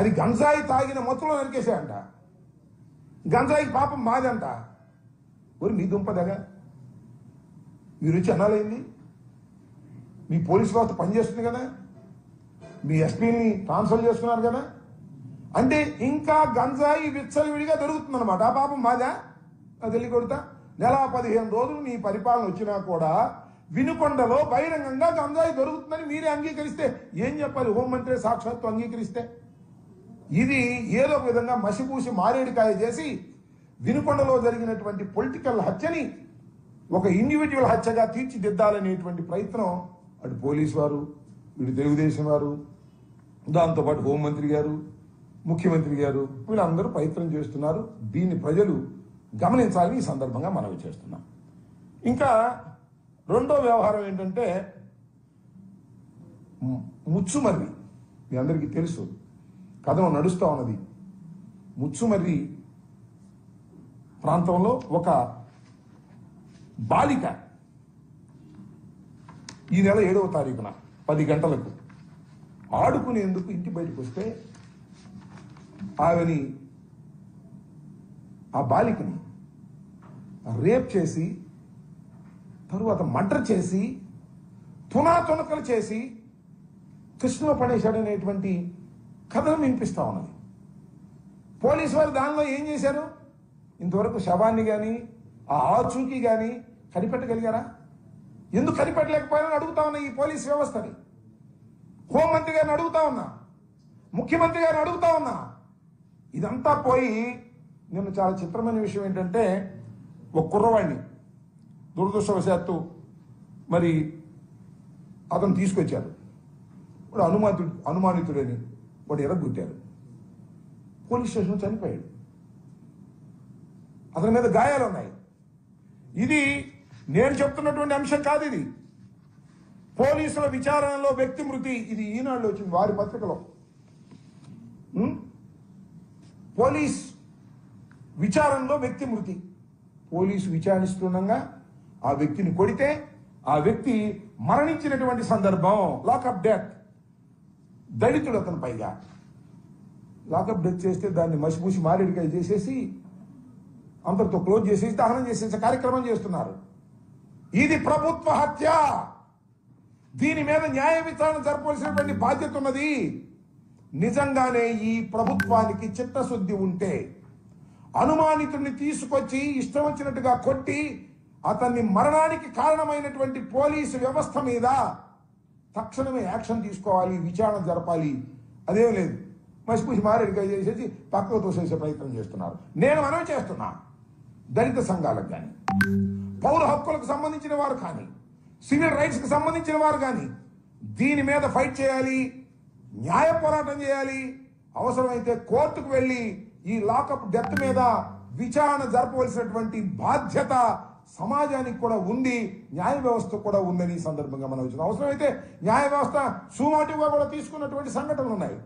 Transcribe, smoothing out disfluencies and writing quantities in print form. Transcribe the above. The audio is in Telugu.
అది గంజాయి తాగిన మొత్తంలో నరికేశాయంట. గంజాయికి పాపం మాదంట. ఒరి మీ దుంపదగా మీరు వచ్చి అనాలైంది. మీ పోలీసు వ్యవస్థ పనిచేస్తుంది కదా, మీ ఎస్పీని ట్రాన్స్ఫర్ చేసుకున్నారు కదా, అంటే ఇంకా గంజాయి విచ్చలవిడిగా దొరుకుతుందన్నమాట. ఆ పాపం మాదా అది వెళ్ళి కొడతా. నెల 15 రోజులు నీ పరిపాలన వచ్చినా కూడా వినుకొండలో బహిరంగంగా గంజాయి దొరుకుతుందని మీరే అంగీకరిస్తే ఏం చెప్పాలి? హోంమంత్రి సాక్షాత్తు అంగీకరిస్తే ఇది ఏదో ఒక విధంగా మసిపూసి మారేడుకాయ చేసి వినుకొండలో జరిగినటువంటి పొలిటికల్ హత్యని ఒక ఇండివిజువల్ హత్యగా తీర్చిదిద్దాలనేటువంటి ప్రయత్నం అటు పోలీసు వారు, ఇటు తెలుగుదేశం వారు, దాంతోపాటు హోంమంత్రి గారు, ముఖ్యమంత్రి గారు వీళ్ళందరూ ప్రయత్నం చేస్తున్నారు. దీన్ని ప్రజలు గమనించాలని ఈ సందర్భంగా మనవి చేస్తున్నాం. ఇంకా రెండో వ్యవహారం ఏంటంటే ముచ్చుమర్రి. మీ అందరికీ తెలుసు, కథనం నడుస్తూ ఉన్నది. ముచ్చుమర్రి ప్రాంతంలో ఒక బాలిక ఈ నెల 7వ తారీఖున 10 గంటలకు ఆడుకునేందుకు ఇంటి బయటకు వస్తే ఆమెని, ఆ బాలికని రేప్ చేసి తరువాత మర్డర్ చేసి తునాతునకలు చేసి కృష్ణలో పడేశాడనేటువంటి కథనం వినిపిస్తా ఉన్నది. పోలీసు వారు దానిలో ఏం చేశారు? ఇంతవరకు శవాన్ని కానీ ఆ ఆచూకీ కానీ కనిపెట్టగలిగారా? ఎందుకు కనిపెట్టలేకపోయారని అడుగుతా ఉన్నా ఈ పోలీస్ వ్యవస్థని. హోంమంత్రి గారిని అడుగుతా ఉన్నా, ముఖ్యమంత్రి గారిని అడుగుతా ఉన్నా. ఇదంతా పోయి నిన్న చాలా చిత్రమైన విషయం ఏంటంటే ఒక కుర్రవాడిని దురదృష్టవశాత్తు మరి అతను తీసుకొచ్చారు. వాడు అనుమానితుడని వాడు ఎరగొట్టారు. పోలీస్ స్టేషన్ చనిపోయాడు. అతని మీద గాయాలు ఉన్నాయి. ఇది నేను చెప్తున్నటువంటి అంశం కాదు. ఇది పోలీసుల విచారణలో వ్యక్తి మృతి. ఇది ఈనాడులో వచ్చింది, వారి పత్రికలో. పోలీస్ విచారణలో వ్యక్తి మృతి. పోలీసు విచారిస్తుండగా ఆ వ్యక్తిని కొడితే ఆ వ్యక్తి మరణించినటువంటి సందర్భం. Lockup death. దళితుడు అతను. పైగా లాకప్ డెత్ చేస్తే దాన్ని మసిపూసి మారేడుకాయ చేసేసి అంతటితో క్లోజ్ చేసేసి దహనం చేసేసి కార్యక్రమం చేస్తున్నారు. ఇది ప్రభుత్వ హత్య. దీని మీద న్యాయ విచారణ జరపవలసినటువంటి బాధ్యత ఉన్నది. నిజంగానే ఈ ప్రభుత్వానికి చిత్తశుద్ధి ఉంటే అనుమానితుడిని తీసుకొచ్చి ఇష్టం వచ్చినట్టుగా కొట్టి అతన్ని మరణానికి కారణమైనటువంటి పోలీసు వ్యవస్థ మీద తక్షణమే యాక్షన్ తీసుకోవాలి, విచారణ జరపాలి. అదేం లేదు, మసిపూసి మారేడుకాయ చేసేసి పక్కకు తోసేసే ప్రయత్నం చేస్తున్నారు. నేను మనవి చేస్తున్నా, దళిత సంఘాలకు కానీ, పౌర హక్కులకు సంబంధించిన వారు కానీ, సివిల్ రైట్స్కి సంబంధించిన వారు కానీ దీని మీద ఫైట్ చేయాలి, న్యాయ పోరాటం చేయాలి. అవసరమైతే కోర్టుకు వెళ్ళి ఈ లాకప్ డెత్ మీద విచారణ జరపవలసినటువంటి బాధ్యత సమాజానికి కూడా ఉంది, న్యాయ వ్యవస్థ కూడా ఉందని ఈ సందర్భంగా మనం అవసరమైతే న్యాయ వ్యవస్థ సుమాటిగా కూడా తీసుకున్నటువంటి సంఘటనలు ఉన్నాయి.